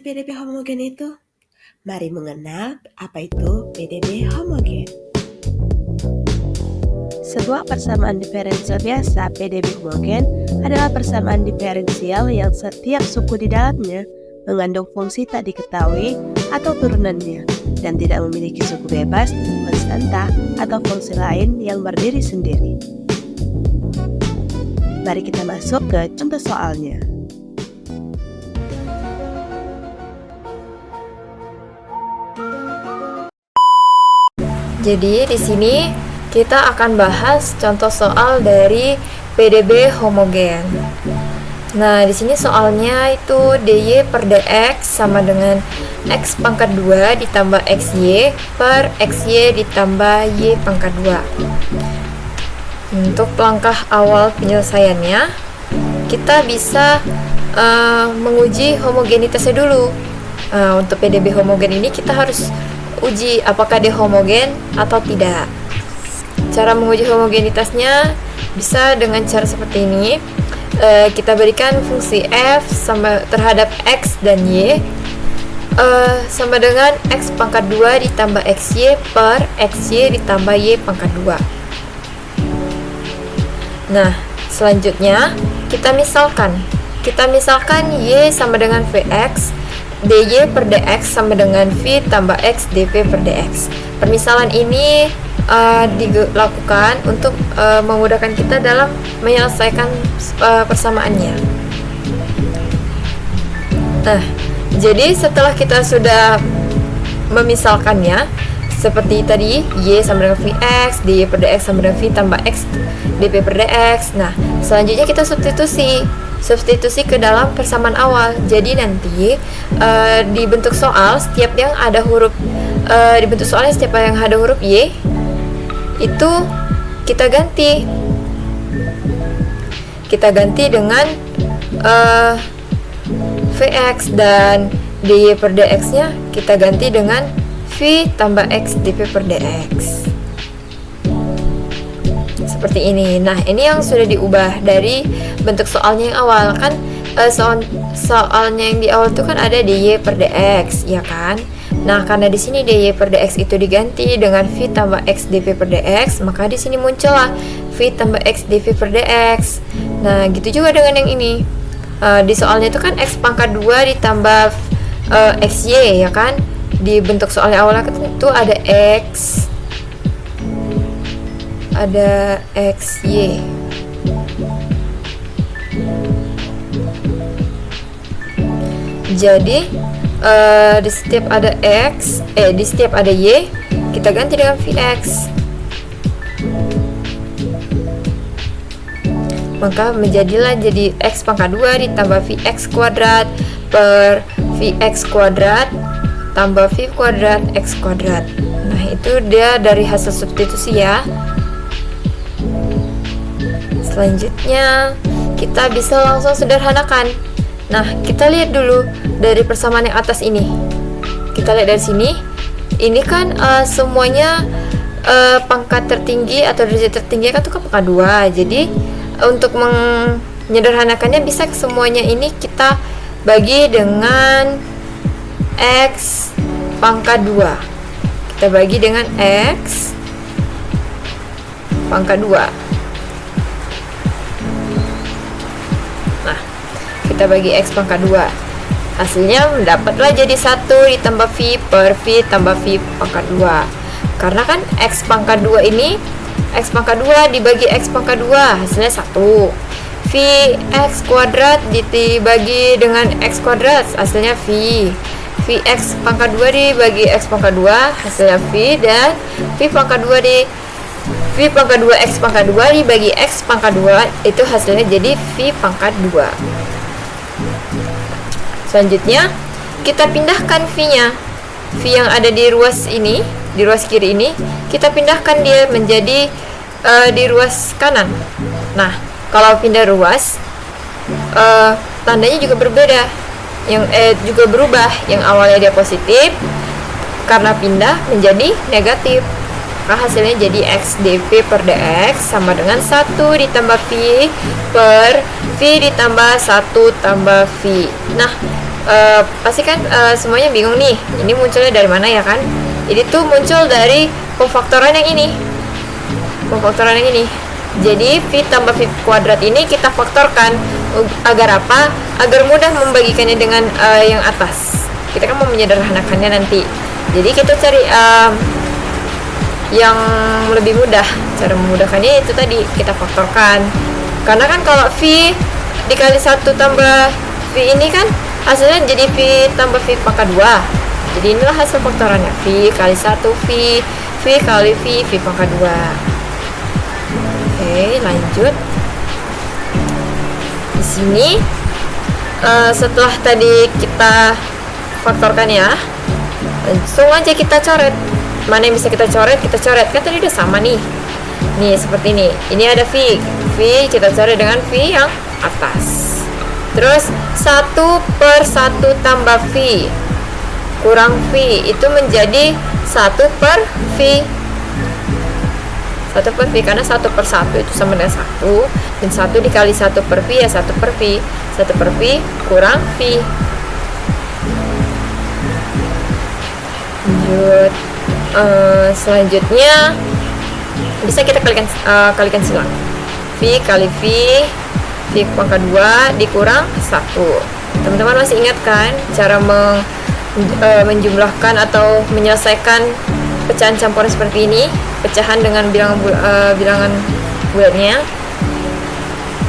PDB homogen itu? Mari mengenal apa itu PDB homogen. Sebuah persamaan diferensial biasa PDB homogen adalah persamaan diferensial yang setiap suku di dalamnya mengandung fungsi tak diketahui atau turunannya dan tidak memiliki suku bebas, konstanta, atau fungsi lain yang berdiri sendiri. Mari kita masuk ke contoh soalnya. Jadi di sini kita akan bahas contoh soal dari PDB homogen. Nah, di sini soalnya itu dy per dx sama dengan x pangkat 2 ditambah xy per xy ditambah y pangkat 2. Untuk langkah awal penyelesaiannya, kita bisa menguji homogenitasnya dulu. Untuk PDB homogen ini kita harus uji apakah dia homogen atau tidak. Cara menguji homogenitasnya bisa dengan cara seperti ini. Kita berikan fungsi f sama terhadap x dan y sama dengan x pangkat 2 ditambah xy per xy ditambah y pangkat 2. Nah, selanjutnya kita misalkan y sama dengan vx, dy per dx sama dengan v tambah x dv per dx. Permisalan ini dilakukan untuk memudahkan kita dalam menyelesaikan persamaannya. Nah, jadi setelah kita sudah memisalkannya seperti tadi, y sama dengan vx, dy per dx sama dengan v tambah x dv per dx. Nah, selanjutnya kita substitusi ke dalam persamaan awal. Jadi nanti dibentuk soal setiap yang ada huruf setiap yang ada huruf y itu kita ganti dengan vx, dan dy per dx nya kita ganti dengan v tambah x dv per dx. Seperti ini. Nah, ini yang sudah diubah dari bentuk soalnya yang awal. Kan soalnya yang di awal itu kan ada dy per dx, ya kan? Nah, karena di sini dy per dx itu diganti dengan v tambah x dv per dx, maka di sini muncullah v tambah x dv per dx. Nah, gitu juga dengan yang ini. Di soalnya itu kan x pangkat 2 ditambah xy, ya kan? Di bentuk soalnya awalnya itu ada xy. Jadi di setiap ada y kita ganti dengan vx, maka menjadilah jadi x pangkat 2 ditambah vx kuadrat per vx kuadrat tambah v kuadrat x kuadrat. Nah, itu dia dari hasil substitusi ya. Selanjutnya kita bisa langsung sederhanakan. Nah, kita lihat dulu dari persamaan yang atas ini. Kita lihat dari sini. Ini kan semuanya pangkat tertinggi atau derajat tertinggi kan itu kan pangkat 2. Jadi untuk menyederhanakannya bisa semuanya ini kita bagi dengan x pangkat 2. Kita bagi dengan x pangkat 2. Kita bagi x pangkat 2, hasilnya mendapatlah jadi 1 ditambah v per v tambah v pangkat 2. Karena kan x pangkat 2 ini, x pangkat 2 dibagi x pangkat 2 hasilnya 1. Vx kuadrat dibagi dengan x kuadrat hasilnya v. Vx pangkat 2 dibagi x pangkat 2 hasilnya v, dan v pangkat 2 x pangkat 2 dibagi x pangkat 2 itu hasilnya jadi v pangkat 2. Selanjutnya kita pindahkan v-nya. V yang ada di ruas ini, di ruas kiri ini, kita pindahkan dia menjadi di ruas kanan. Nah, kalau pindah ruas tandanya juga berbeda. Yang juga berubah. Yang awalnya dia positif, karena pindah menjadi negatif. Maka hasilnya jadi x dv per dx sama dengan 1 ditambah v per v ditambah 1 tambah v. Nah, pasti kan semuanya bingung nih, ini munculnya dari mana ya kan? Ini tuh muncul dari pemfaktoran yang ini. Jadi V tambah V kuadrat ini kita faktorkan agar apa? Agar mudah membagikannya dengan yang atas. Kita kan mau menyederhanakannya nanti. Jadi kita cari yang lebih mudah. Cara memudahkannya itu tadi kita faktorkan. Karena kan kalau V dikali 1 tambah V ini kan hasilnya jadi V tambah V pangkat 2. Jadi inilah hasil faktorannya. V kali 1 V, V kali V, V pangkat 2. Oke, lanjut. Di sini setelah tadi kita faktorkan ya, langsung aja kita coret. Mana yang bisa kita coret? Kita coret. Kan tadi udah sama nih. Nih seperti ini. Ini ada V. V kita coret dengan V yang atas. Terus 1/1 tambah V kurang V itu menjadi 1/V. 1/V karena 1/1 itu sama dengan 1, dan 1 dikali 1/V ya 1/V. 1/V kurang V. Lanjut. Selanjutnya bisa kita kalikan silang. V kali V, V pangkat 2 dikurang 1. Teman-teman masih ingat kan cara menjumlahkan atau menyelesaikan pecahan campuran seperti ini? Pecahan dengan bilangan bulatnya,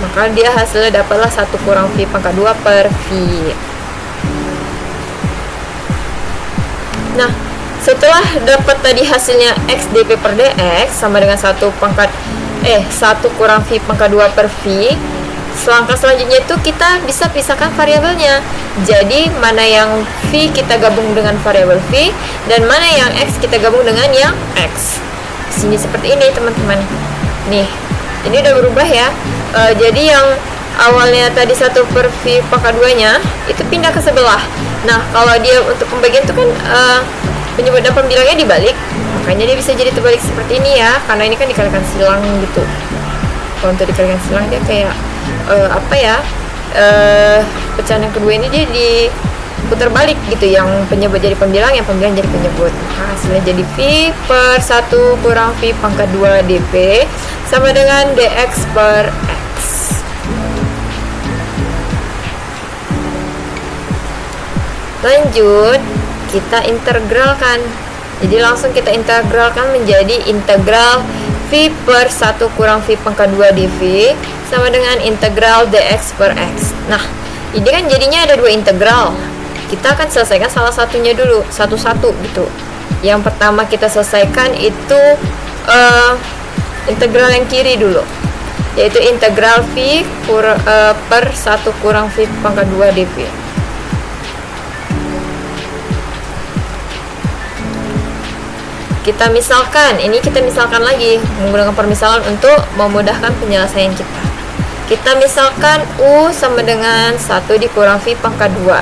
maka dia hasilnya dapatlah 1 kurang V pangkat 2 per V. Nah, setelah dapat tadi hasilnya X dP per dx sama dengan 1 kurang V pangkat 2 per V, langkah selanjutnya itu kita bisa pisahkan variabelnya. Jadi mana yang V kita gabung dengan variabel V, dan mana yang X kita gabung dengan yang X. Di sini seperti ini teman-teman. Nih, ini udah berubah ya. Jadi yang awalnya tadi 1/V pangkat 2 nya itu pindah ke sebelah. Nah, kalau dia untuk pembagian itu kan penyebut dan pembilangnya dibalik, makanya dia bisa jadi terbalik seperti ini ya, karena ini kan dikalikan silang gitu. Kalau untuk dikalikan silang dia kayak pecahan yang kedua ini dia diputar balik gitu, yang penyebut jadi pembilang, yang pembilang jadi penyebut. Maka hasilnya jadi V/1 kurang V pangkat 2 dP sama dengan dx per x. Lanjut, kita integralkan. Jadi langsung kita integralkan menjadi integral V/1 kurang V pangkat 2 dV sama dengan integral dx per x. Nah, ini kan jadinya ada 2 integral. Kita akan selesaikan salah satunya dulu, satu-satu gitu. Yang pertama kita selesaikan itu integral yang kiri dulu, yaitu integral V per 1 kurang V pangkat 2 dV. Kita misalkan lagi menggunakan permisalan untuk memudahkan penyelesaian kita. Kita misalkan U sama dengan 1 dikurang V pangkat 2.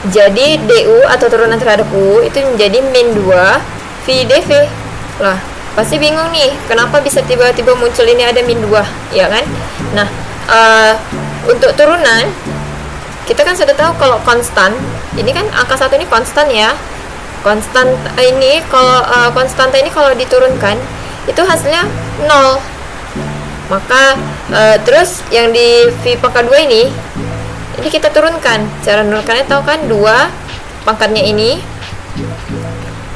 Jadi DU atau turunan terhadap U itu menjadi min 2 V dV. Lah, pasti bingung nih, kenapa bisa tiba-tiba muncul ini ada min 2, ya kan? Nah, untuk turunan kita kan sudah tahu kalau konstan, ini kan angka 1 ini konstan ya. Konstanta ini kalau diturunkan itu hasilnya 0. Maka terus yang di V pangkat 2 ini kita turunkan. Cara menurunkannya tahu kan, 2 pangkatnya ini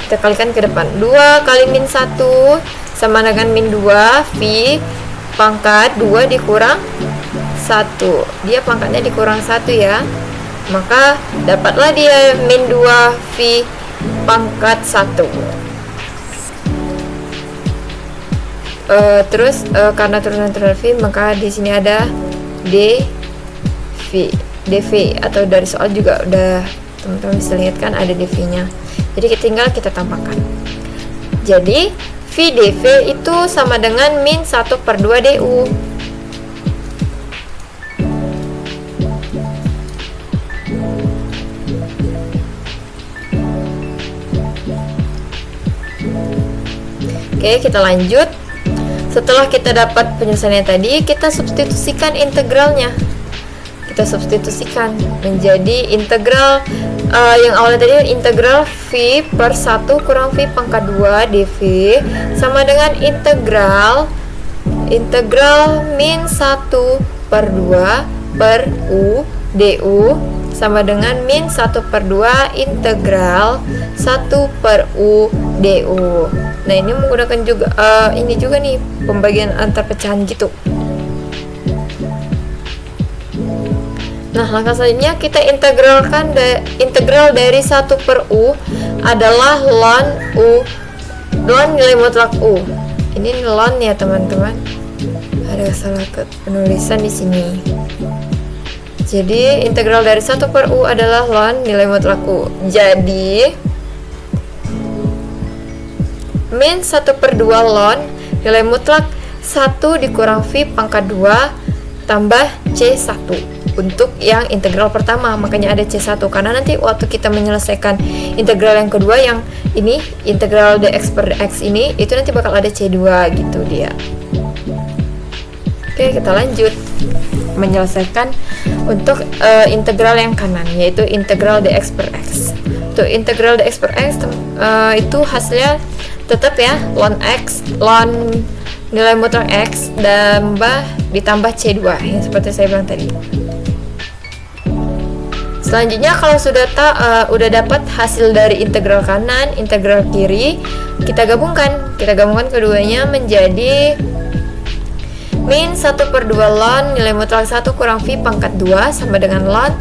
kita kalikan ke depan. 2 kali min 1 sama dengan min 2 V pangkat 2 dikurang 1. Dia pangkatnya dikurang 1 ya. Maka dapatlah dia min 2 V pangkat 1. Terus karena turunan terhadap V, maka di sini ada dV atau dari soal juga udah teman-teman bisa lihat kan ada dV-nya. Jadi tinggal kita tambahkan. Jadi V dV itu sama dengan min 1/2 DU. Oke, kita lanjut. Setelah kita dapat penyelesaiannya tadi, kita substitusikan integralnya. kita substitusikan menjadi integral yang awalnya tadi integral V per 1 kurang V pangkat 2 dV sama dengan integral min 1 per 2 per U du sama dengan min 1 per 2 integral 1 per U du. Nah, ini menggunakan juga ini juga nih pembagian antar pecahan gitu. Nah, langkah selanjutnya kita integralkan integral dari 1 per U adalah ln nilai mutlak U. Ini ln ya teman-teman. Ada salah penulisan di sini. Jadi integral dari 1 per U adalah ln nilai mutlak U. Jadi min 1 per 2 ln nilai mutlak 1 dikurang V pangkat 2 tambah C1 untuk yang integral pertama, makanya ada C1 karena nanti waktu kita menyelesaikan integral yang kedua yang ini integral dx per dx ini itu nanti bakal ada C2 gitu dia. Oke, kita lanjut menyelesaikan untuk integral yang kanan yaitu integral dx per x. Untuk integral dx per x itu hasilnya tetap ya ln nilai mutlak x ditambah C2 ya, seperti saya bilang tadi. Selanjutnya kalau udah dapat hasil dari integral kanan, integral kiri, kita gabungkan keduanya menjadi min 1 per 2 ln nilai mutlak 1 kurang V pangkat 2 sama dengan ln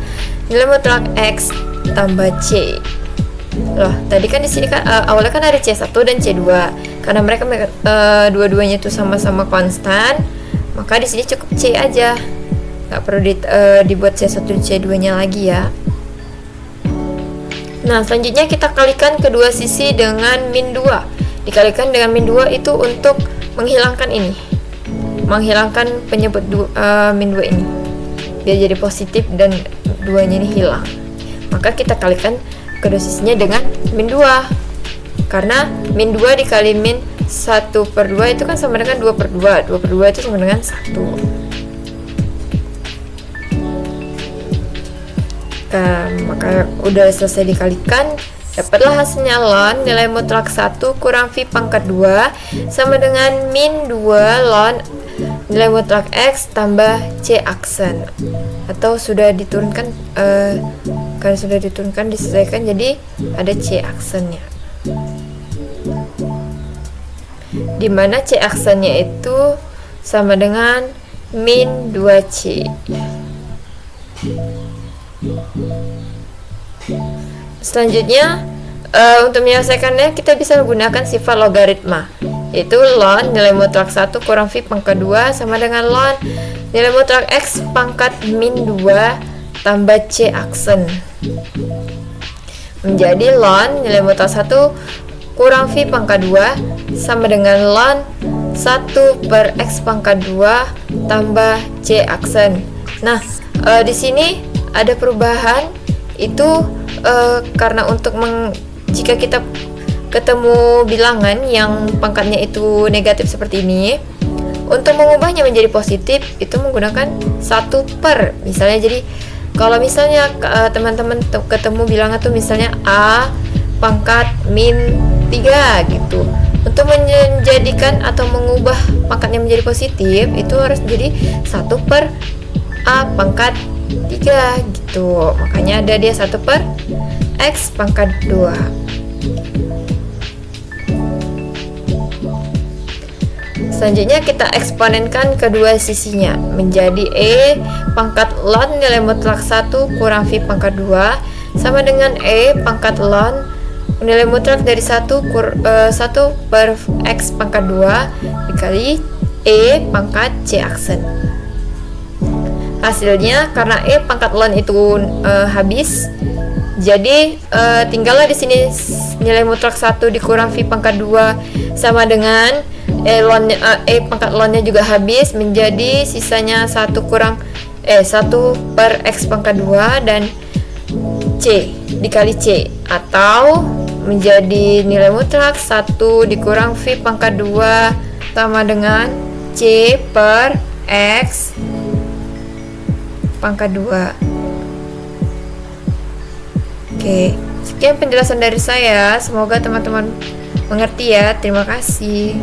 nilai mutlak x tambah C. Loh, tadi kan di sini kan awalnya kan ada C1 dan C2. Karena mereka dua-duanya itu sama-sama konstan, maka di sini cukup C aja. Nggak perlu dibuat C1 dan C2-nya lagi ya. Nah, selanjutnya kita kalikan kedua sisi dengan min 2. Dikalikan dengan min 2 itu untuk menghilangkan ini. Menghilangkan penyebut min 2 ini. Biar jadi positif dan 2-nya ini hilang. Maka kita kalikan kedua sisinya dengan min 2. Karena min 2 dikali min 1 per 2 itu kan sama dengan 2 per 2. 2 per 2 itu sama dengan 1. Maka udah selesai dikalikan, dapatlah hasilnya ln nilai mutlak 1 kurang V pangkat 2 sama dengan min 2 ln nilai mutlak x tambah C aksen. Atau sudah diturunkan karena sudah diturunkan disesuaikan jadi ada C aksennya. Dimana C aksennya itu sama dengan min 2C. Selanjutnya untuk menyelesaikannya kita bisa menggunakan sifat logaritma, yaitu ln nilai mutlak 1 kurang V pangkat 2 sama dengan ln nilai mutlak x pangkat min 2 tambah C aksen. Menjadi ln nilai mutlak 1 kurang V pangkat 2 sama dengan ln 1 per x pangkat 2 tambah C aksen. Nah, di sini ada perubahan itu karena jika kita ketemu bilangan yang pangkatnya itu negatif seperti ini, untuk mengubahnya menjadi positif itu menggunakan 1 per. Misalnya jadi kalau misalnya teman-teman ketemu bilangan tuh misalnya A pangkat min 3 gitu. Untuk menjadikan atau mengubah pangkatnya menjadi positif itu harus jadi 1 per A pangkat 3 gitu. Makanya ada dia 1 per X pangkat 2. Selanjutnya kita eksponenkan kedua sisinya menjadi E pangkat ln nilai mutlak 1 kurang V pangkat 2 sama dengan E pangkat ln nilai mutlak dari 1 per X pangkat 2 dikali E pangkat C aksen. Hasilnya karena E pangkat ln itu habis, jadi tinggallah di sini nilai mutlak 1 dikurang V pangkat 2 sama dengan E pangkat ln-nya juga habis, menjadi sisanya 1 per X pangkat 2 dan C dikali C, atau menjadi nilai mutlak 1 dikurang V pangkat 2 sama dengan C per X pangkat 2. Oke, sekian penjelasan dari saya. Semoga teman-teman mengerti ya. Terima kasih.